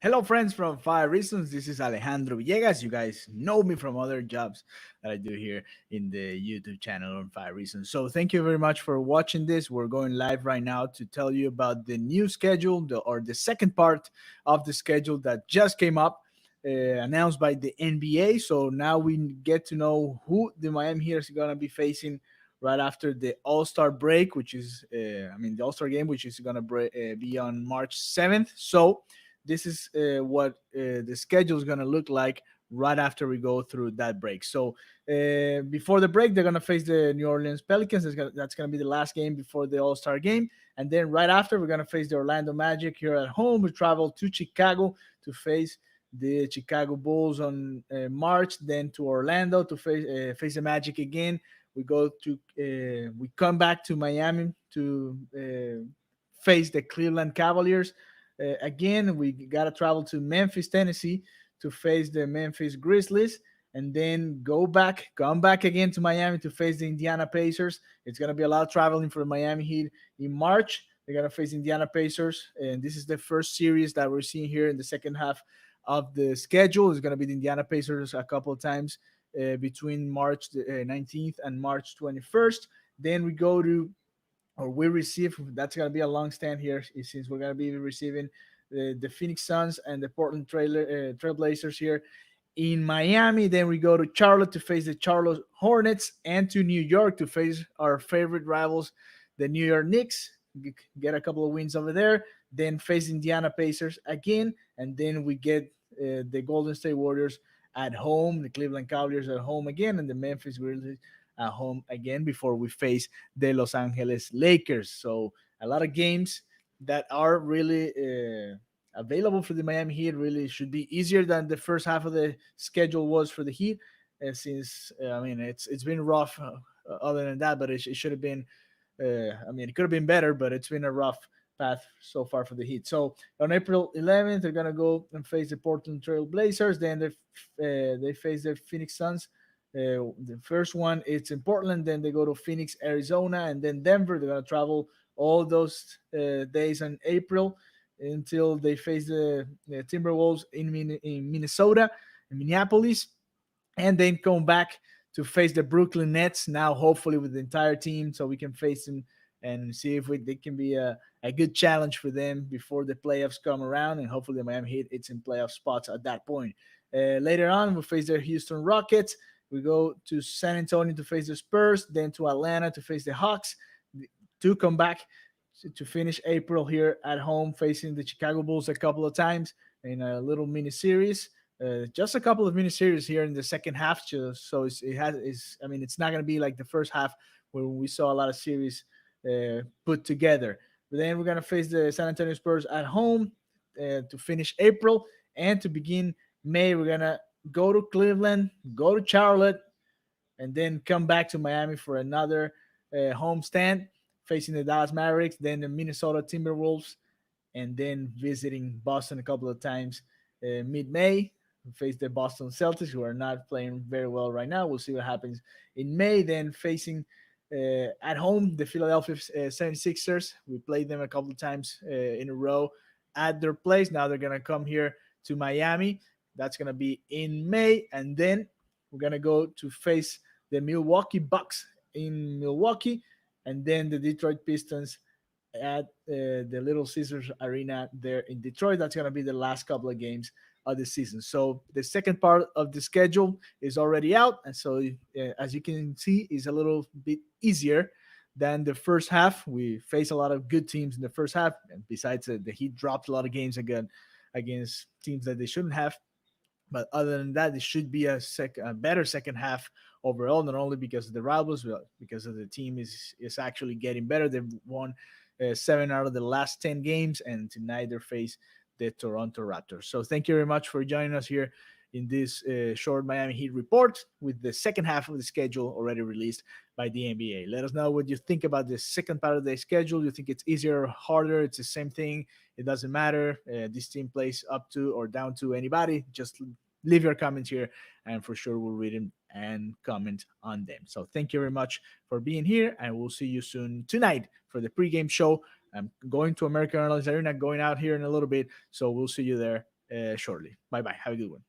Hello, friends from Five Reasons. This is Alejandro Villegas. You guys know me from other jobs that I do here in the YouTube channel on Five Reasons. So, thank you very much for watching this. We're going live right now to tell you about the new schedule or the second part of the schedule that just came up, announced by the NBA. So, now we get to know who the Miami Heat is going to be facing right after the All Star break, which is, the All Star game, which is going to be on March 7th. So, this is what the schedule is going to look like right after we go through that break. So before the break, they're going to face the New Orleans Pelicans. That's going to be the last game before the All Star game. And then right after, we're going to face the Orlando Magic here at home. We travel to Chicago to face the Chicago Bulls on March, then to Orlando to face the Magic again. We come back to Miami to face the Cleveland Cavaliers again. We got to travel to Memphis, Tennessee to face the Memphis Grizzlies, and then come back again to Miami to face the Indiana Pacers. It's going to be a lot of traveling for the Miami Heat in March. They're going to face Indiana Pacers, and this is the first series that we're seeing here in the second half of the schedule. It's going to be the Indiana Pacers a couple of times between March 19th and March 21st. Then we go to or we receive, that's going to be a long stand here since we're going to be receiving the Phoenix Suns and the Portland Trailblazers here in Miami. Then we go to Charlotte to face the Charlotte Hornets and to New York to face our favorite rivals, the New York Knicks. Get a couple of wins over there, then face Indiana Pacers again, and then we get the Golden State Warriors at home, the Cleveland Cavaliers at home again, and the Memphis Grizzlies at home again before we face the Los Angeles Lakers. So a lot of games that are really available for the Miami Heat. Really should be easier than the first half of the schedule was for the Heat, since it's been rough. Other than that, but it should have been. It could have been better, but it's been a rough path so far for the Heat. So on April 11th, they're gonna go and face the Portland Trail Blazers. Then they face the Phoenix Suns. The first one it's in Portland, then they go to Phoenix, Arizona, and then Denver. They're gonna travel all those days in April until they face the Timberwolves in Minnesota, in Minneapolis, and then come back to face the Brooklyn Nets. Now, hopefully, with the entire team, so we can face them and see if they can be a good challenge for them before the playoffs come around, and hopefully the Miami Heat it's in playoff spots at that point. Later on, we'll face the Houston Rockets. We go to San Antonio to face the Spurs, then to Atlanta to face the Hawks, to come back to finish April here at home, facing the Chicago Bulls a couple of times in a little mini series. Just a couple of mini series here in the second half, so it's not going to be like the first half where we saw a lot of series put together. But then we're going to face the San Antonio Spurs at home to finish April, and to begin May, we're going to go to Cleveland, go to Charlotte, and then come back to Miami for another home stand, facing the Dallas Mavericks, then the Minnesota Timberwolves, and then visiting Boston a couple of times mid-May. Face the Boston Celtics, who are not playing very well right now. We'll see what happens in May. Then facing at home the Philadelphia 76ers. We played them a couple of times in a row at their place. Now they're going to come here to Miami. That's going to be in May. And then we're going to go to face the Milwaukee Bucks in Milwaukee, and then the Detroit Pistons at the Little Caesars Arena there in Detroit. That's going to be the last couple of games of the season. So the second part of the schedule is already out, and so as you can see, is a little bit easier than the first half. We face a lot of good teams in the first half, and besides the Heat dropped a lot of games against teams that they shouldn't have. But other than that, it should be a better second half overall, not only because of the rivals, but because of the team is actually getting better. They've won 7 out of the last 10 games, and tonight they face the Toronto Raptors. So thank you very much for joining us here in this short Miami Heat report with the second half of the schedule already released by the NBA. Let us know what you think about the second part of the schedule. You think it's easier or harder? It's the same thing. It doesn't matter. This team plays up to or down to anybody. Just leave your comments here, and for sure we'll read them and comment on them. So thank you very much for being here, and we'll see you soon tonight for the pregame show. I'm going to American Airlines Arena, going out here in a little bit, so we'll see you there shortly. Bye bye. Have a good one.